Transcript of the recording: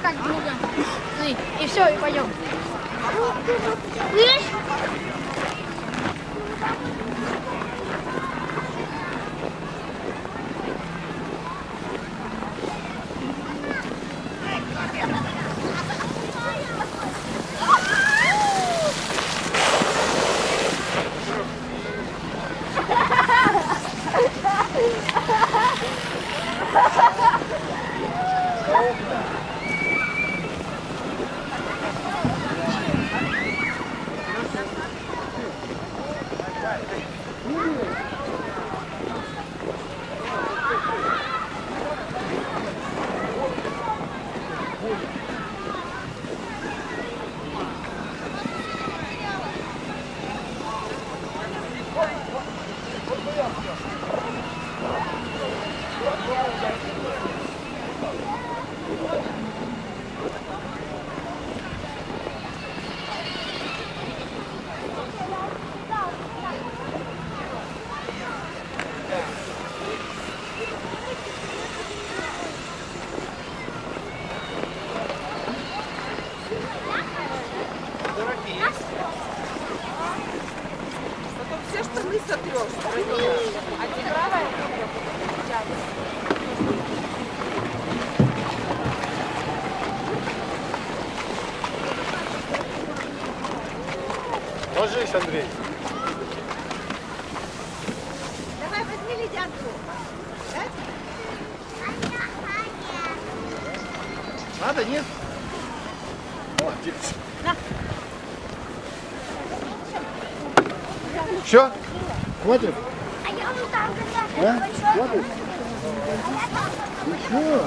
так друга. И все, и пойдем. Видишь? Потом все штаны сотрешь. А не правая? Ложись, Андрей. Давай возьми ледянку. Надо, нет? Молодец. Все? Хватит? А я вот там А? Хватит? Еще?